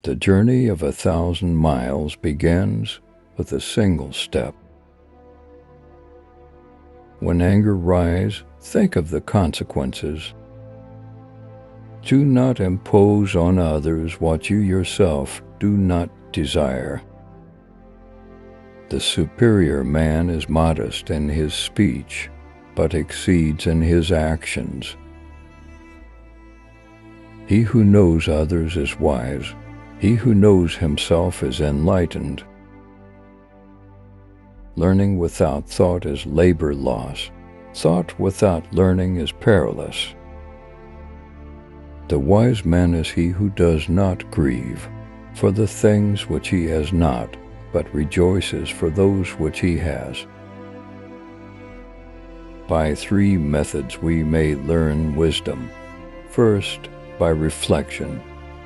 The journey of 1,000 miles begins with a single step. When anger rise, think of the consequences. Do not impose on others what you yourself do not desire. The superior man is modest in his speech, but exceeds in his actions. He who knows others is wise. He who knows himself is enlightened. Learning without thought is labor loss. Thought without learning is perilous. The wise man is he who does not grieve for the things which he has not, but rejoices for those which he has. By 3 methods we may learn wisdom. First, by reflection,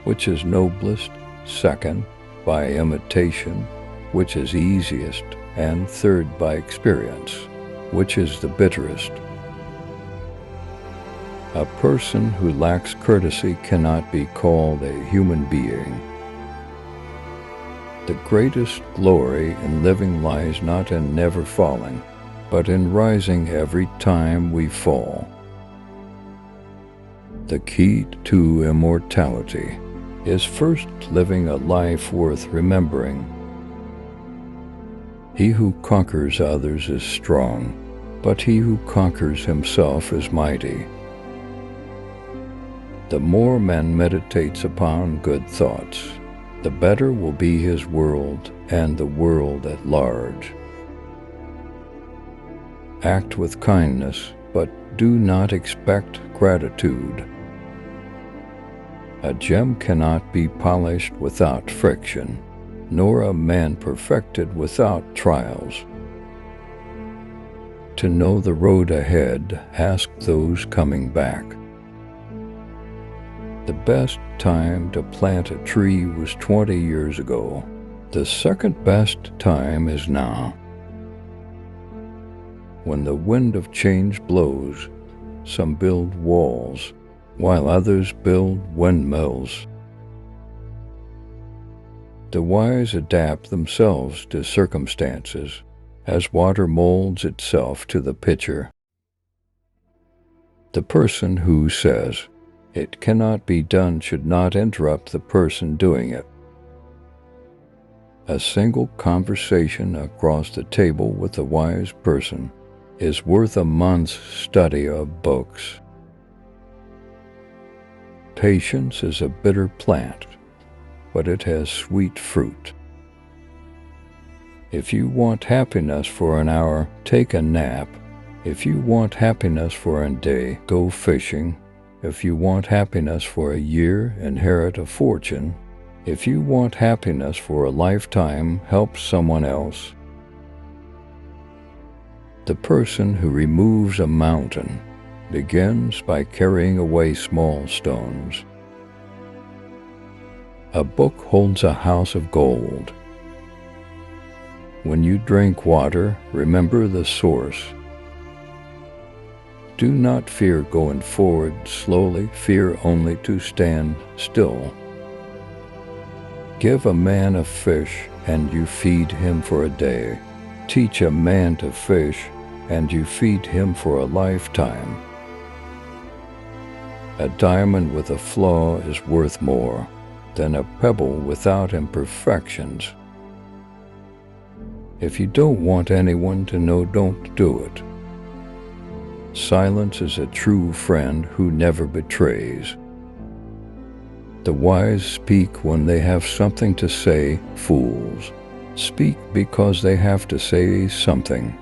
which is noblest. Second, by imitation, which is easiest. And third, by experience, which is the bitterest. A person who lacks courtesy cannot be called a human being. The greatest glory in living lies not in never falling, but in rising every time we fall. The key to immortality is first living a life worth remembering. He who conquers others is strong, but he who conquers himself is mighty. The more man meditates upon good thoughts, the better will be his world and the world at large. Act with kindness, but do not expect gratitude. A gem cannot be polished without friction, nor a man perfected without trials. To know the road ahead, ask those coming back. The best time to plant a tree was 20 years ago. The second best time is now. When the wind of change blows, some build walls, while others build windmills. The wise adapt themselves to circumstances, as water molds itself to the pitcher. The person who says, "It cannot be done," should not interrupt the person doing it. A single conversation across the table with a wise person is worth a month's study of books. Patience is a bitter plant, but it has sweet fruit. If you want happiness for an hour, take a nap. If you want happiness for a day, go fishing. If you want happiness for a year, inherit a fortune. If you want happiness for a lifetime, help someone else. The person who removes a mountain begins by carrying away small stones. A book holds a house of gold. When you drink water, remember the source. Do not fear going forward slowly, fear only to stand still. Give a man a fish, and you feed him for a day. Teach a man to fish, and you feed him for a lifetime. A diamond with a flaw is worth more than a pebble without imperfections. If you don't want anyone to know, don't do it. Silence is a true friend who never betrays. The wise speak when they have something to say. Fools speak because they have to say something.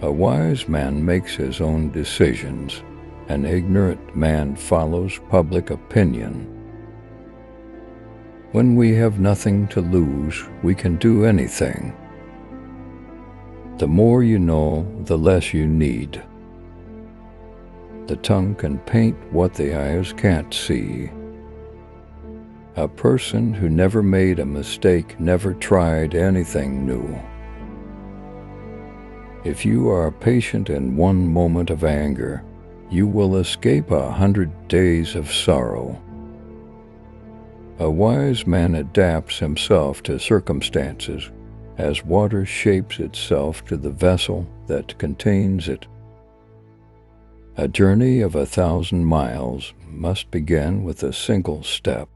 A wise man makes his own decisions. An ignorant man follows public opinion. When we have nothing to lose, we can do anything. The more you know, the less you need. The tongue can paint what the eyes can't see. A person who never made a mistake never tried anything new. If you are patient in one moment of anger, you will escape 100 days of sorrow. A wise man adapts himself to circumstances as water shapes itself to the vessel that contains it. A journey of 1,000 miles must begin with a single step.